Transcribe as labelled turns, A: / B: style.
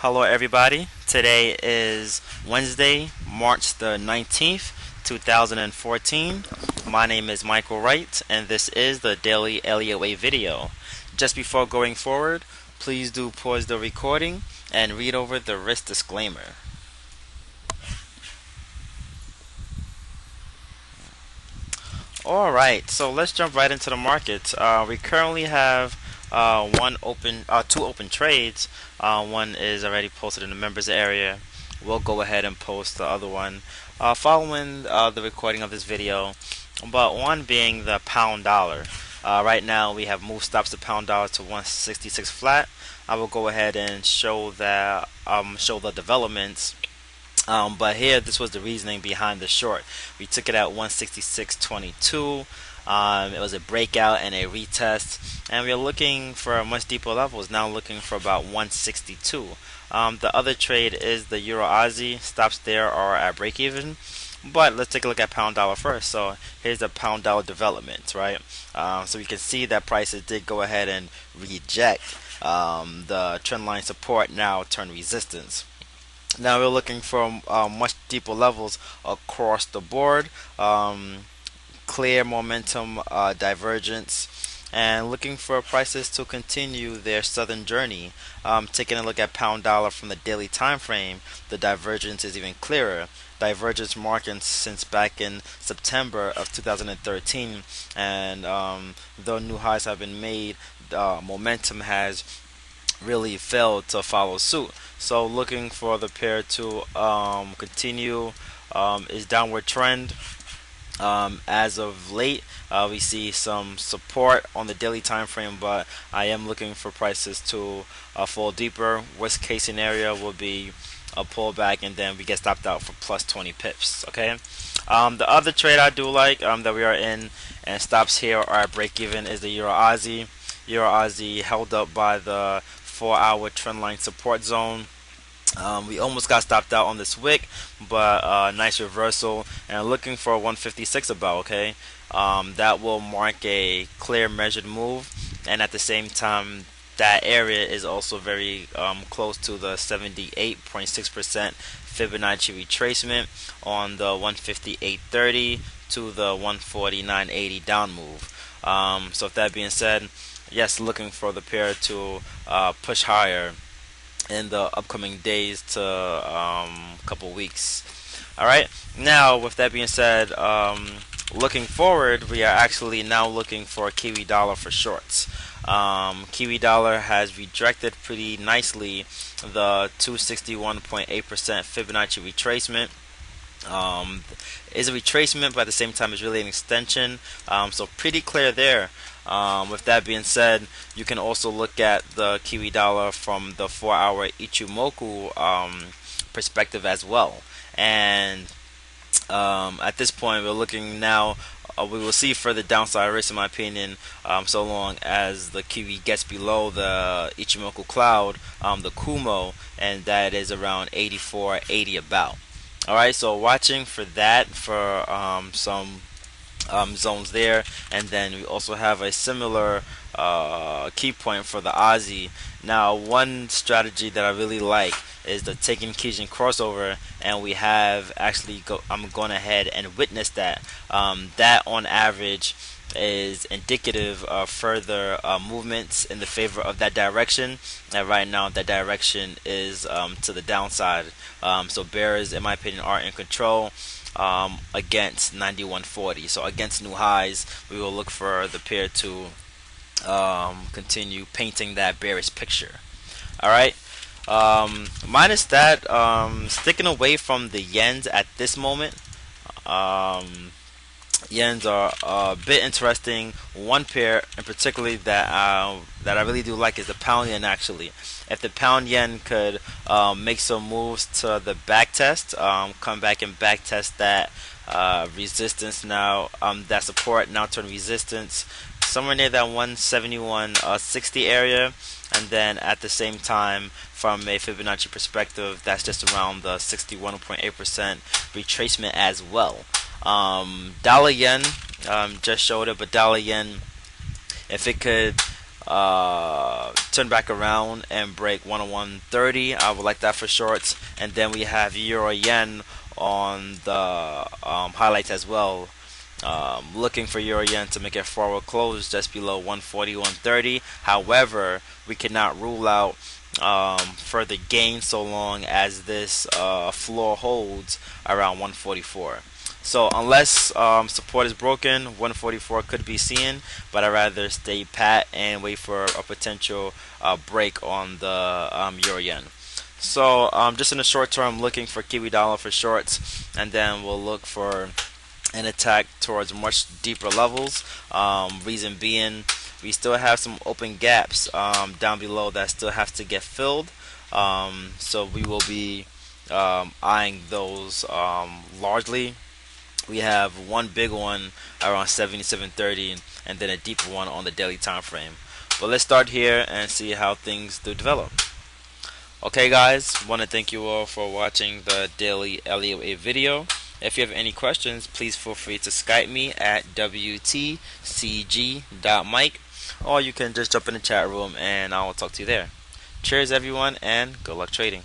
A: Hello, everybody. Today is Wednesday, March the 19th, 2014. My name is Michael Wright, and this is the Daily Elliottwave video. Just before going forward, please do pause the recording and read over the risk disclaimer. Alright, so let's jump right into the market. We currently have two open trades. One is already posted in the members area. We'll go ahead and post the other one following the recording of this video. But one being the pound dollar. Right now we have moved stops the pound dollar to 166 flat. I will go ahead and show the developments. But here, this was the reasoning behind the short. We took it at 166.22. It was a breakout and a retest, and we are looking for much deeper levels. Now looking for about 162. The other trade is the Euro Aussie. Stops there are at break even. But let's take a look at pound dollar first. So here's the pound dollar development, right? So we can see that prices did go ahead and reject the trend line support, now turn resistance. Now we're looking for much deeper levels across the board, clear momentum divergence, and looking for prices to continue their southern journey. Taking a look at pound dollar from the daily time frame, the divergence is even clearer. Divergence marking since back in September of 2013, and though new highs have been made, momentum has really failed to follow suit. So looking for the pair to continue is downward trend. As of late, we see some support on the daily time frame, but I am looking for prices to fall deeper. Worst case scenario will be a pullback, and then we get stopped out for plus 20 pips. Okay. The other trade I do like that we are in and stops here are at break even is the Euro Aussie. Euro Aussie held up by the 4-hour trendline support zone. We almost got stopped out on this wick, but nice reversal and looking for 156 about. Okay, that will mark a clear measured move, and at the same time that area is also very close to the 78.6% Fibonacci retracement on the 158.30 to the 149.80 down move. So with that being said, yes, looking for the pair to push higher in the upcoming days to couple weeks. All right. Now, with that being said, looking forward, we are actually now looking for Kiwi dollar for shorts. Kiwi dollar has rejected pretty nicely the 261.8% Fibonacci retracement. Is a retracement, but at the same time is really an extension. So pretty clear there. With that being said, you can also look at the Kiwi dollar from the 4-hour Ichimoku perspective as well. And at this point, we're looking now. We will see further downside risk, in my opinion, so long as the Kiwi gets below the Ichimoku cloud, the Kumo, and that is around 84.80 about. Alright, so watching for that for some zones there, and then we also have a similar key point for the Aussie. Now, one strategy that I really like is the taking Kijin crossover, and we have actually I'm going ahead and witness that. That on average is indicative of further movements in the favor of that direction, and right now that direction is to the downside. So bears, in my opinion, are in control against 91.40. So against new highs, we will look for the pair to continue painting that bearish picture. All right. Minus that, sticking away from the yens at this moment. Yens are a bit interesting. One pair in particular that I really do like is the pound yen. Actually, if the pound yen could make some moves to the back test, come back and back test that resistance now, that support now turn resistance somewhere near that 171.60 area, and then at the same time from a Fibonacci perspective, that's just around the 61.8% retracement as well. Dollar yen just showed it, but dollar yen, if it could turn back around and break 101.30. I would like that for shorts. And then we have euro yen on the highlights as well. Looking for euro yen to make a forward close just below 140.130. However, we cannot rule out further gain so long as this floor holds around 144. So unless support is broken, 144 could be seen, but I'd rather stay pat and wait for a potential break on the euro yen. So just in the short term, looking for Kiwi dollar for shorts, and then we'll look for an attack towards much deeper levels. Reason being, we still have some open gaps down below that still have to get filled. So we will be eyeing those largely. We have one big one around 77.30, and then a deeper one on the daily time frame. But let's start here and see how things do develop. Okay, guys, want to thank you all for watching the daily Elliottwave video. If you have any questions, please feel free to Skype me at wtcg.mike, or you can just jump in the chat room and I will talk to you there. Cheers, everyone, and good luck trading.